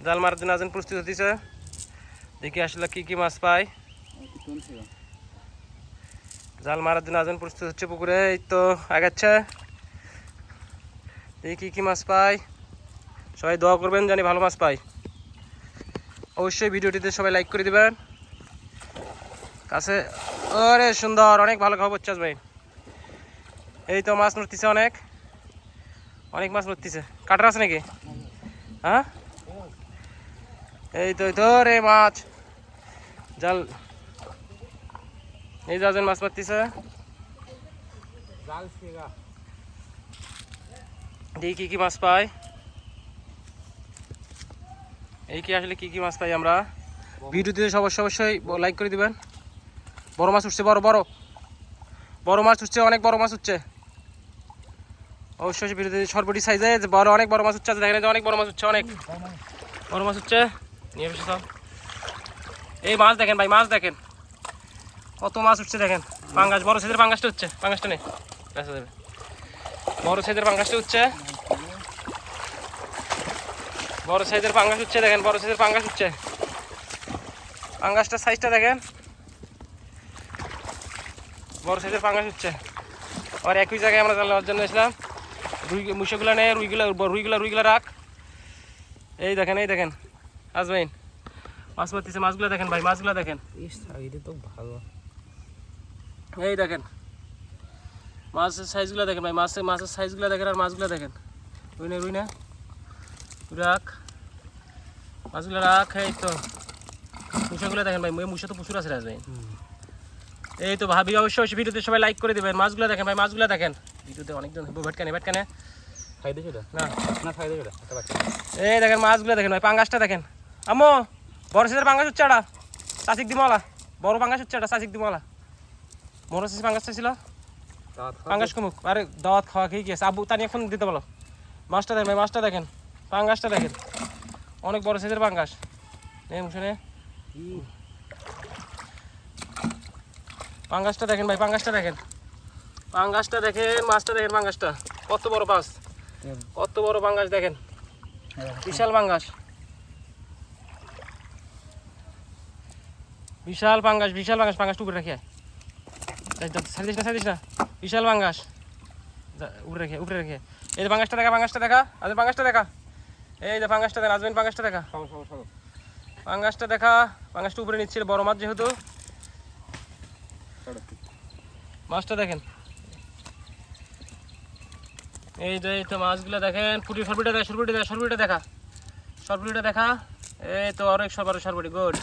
জাল মারার জন্য আছেন প্রস্তুত হতেছে। দেখি আসলে কি কি মাছ পাই। জাল মারার জন্য আছেন প্রস্তুত হচ্ছে পুকুরে। এই তো আগাচ্ছে। দেখি কি কি মাছ পাই। সবাই দোয়া করবেন জানি ভালো মাছ পাই। অবশ্যই ভিডিওটিতে সবাই লাইক করে দিবেন। কাছে ওরে সুন্দর, অনেক ভালো খবর চাষ ভাই। এই তো মাছ নড়তেছে, অনেক অনেক মাছ নড়তেছে। কাটার আছে নাকি? হ্যাঁ, এই তো রে মাছ জাল। এই যাচ্ছেন মাছ মারতেছে। দেখি কি কি মাছ পাই। এই কি আসলে কি কি মাছ পাই আমরা। ভিডিওতে অবশ্যই লাইক করে দিবেন। বড় মাছ উঠছে, বড় বড় বড় মাছ উঠছে, অনেক বড় মাছ উঠছে। অবশ্যই ভিডিওতে সর্বটি সাইজে বড়, অনেক বড় মাছ উঠছে। দেখেন অনেক বড় মাছ উঠছে, অনেক বড় মাছ উঠছে। নিয়ে বেশি সব এই মাছ দেখেন ভাই, মাছ দেখেন কত মাছ উঠছে। দেখেন পাঙ্গাস, বড় সাইজের পাঙ্গাসটা উঠছে। পাঙ্গাসটা নেই, বড় সাইজের পাঙ্গাসটা উঠছে। বড় সাইজের পাঙ্গাস উঠছে, দেখেন বড় সাইজের পাঙ্গাস উঠছে। পাঙ্গাসটার সাইজটা দেখেন, বড় সাইজের পাঙ্গাস উঠছে। আর একই জায়গায় আমরা জাল নেওয়ার জন্য এসলাম। মুসেগুলো নেই, রুইগুলা রাখ। এই দেখেন আসবেন মাছ মারতেছে। মাছগুলো দেখেন ভাই, মাছগুলো দেখেন। তো ভালো। এই দেখেন মাছের সাইজগুলো দেখেন ভাই, মাছের সাইজগুলো দেখেন। আর মাছগুলো দেখেন, রুই না রাখ, মাছগুলো রাখ। এই তো মুসাগুলো দেখেন ভাই, মুসা তো প্রচুর আছে রাজভাই। এই তো ভাবি অবশ্যই ভিডিওতে সবাই লাইক করে দেবেন। মাছগুলো দেখেন ভাই, মাছগুলো দেখেন। ভিডিওতে অনেকজন ভেটকানে এই দেখেন মাছগুলো দেখেন ভাই। পাঙ্গাসটা দেখেন আম্মু, বড় সাইজের পাঙ্গাস হচ্ছে। এটা চাষিক দিমলা, বড় পাঙ্গাস হচ্ছে। এটা চাষিক দিমলা, বড় সাইজ পাঙ্গাসটা ছিল। পাঙ্গাস কমুক, আরে দাওয়াত খাওয়া খেয়ে গিয়েছে। আব্বু তানি এখন দিতে বলো। মাছটা দেখেন ভাই, মাছটা দেখেন, পাঙ্গাসটা দেখেন, অনেক বড় সাইজের পাঙ্গাস। শুনে পাঙ্গাসটা দেখেন ভাই, পাঙ্গাসটা দেখেন, পাঙ্গাসটা দেখেন, মাছটা দেখেন। পাঙ্গাসটা কত বড় মাছ, কত বড় পাঙ্গাস দেখেন, বিশাল পাঙ্গাস, বিশাল পাঙ্গাস, বিশাল পাঙ্গাস। পাঙ্গাসটা উপরে রেখে ছাড়িস না। বিশাল পাঙ্গাস উপরে রেখে। এই যে পাঙ্গাসটা দেখা, পাঙ্গাসটা দেখা, আজমের পাঙ্গাসটা দেখা। এই যে পাঙ্গাসটা দেখা, আজমের পাঙ্গাসটা দেখা, পাঙ্গাসটা দেখা। পাঙ্গাসটা উপরে নিচ্ছিল, বড় মাছ যেহেতু। মাছটা দেখেন, এই যে তো মাছগুলো দেখেন। সরপুরিটা দেখা, সরপুরিটা দেখা। এই তো অনেক সরপুরি গুড।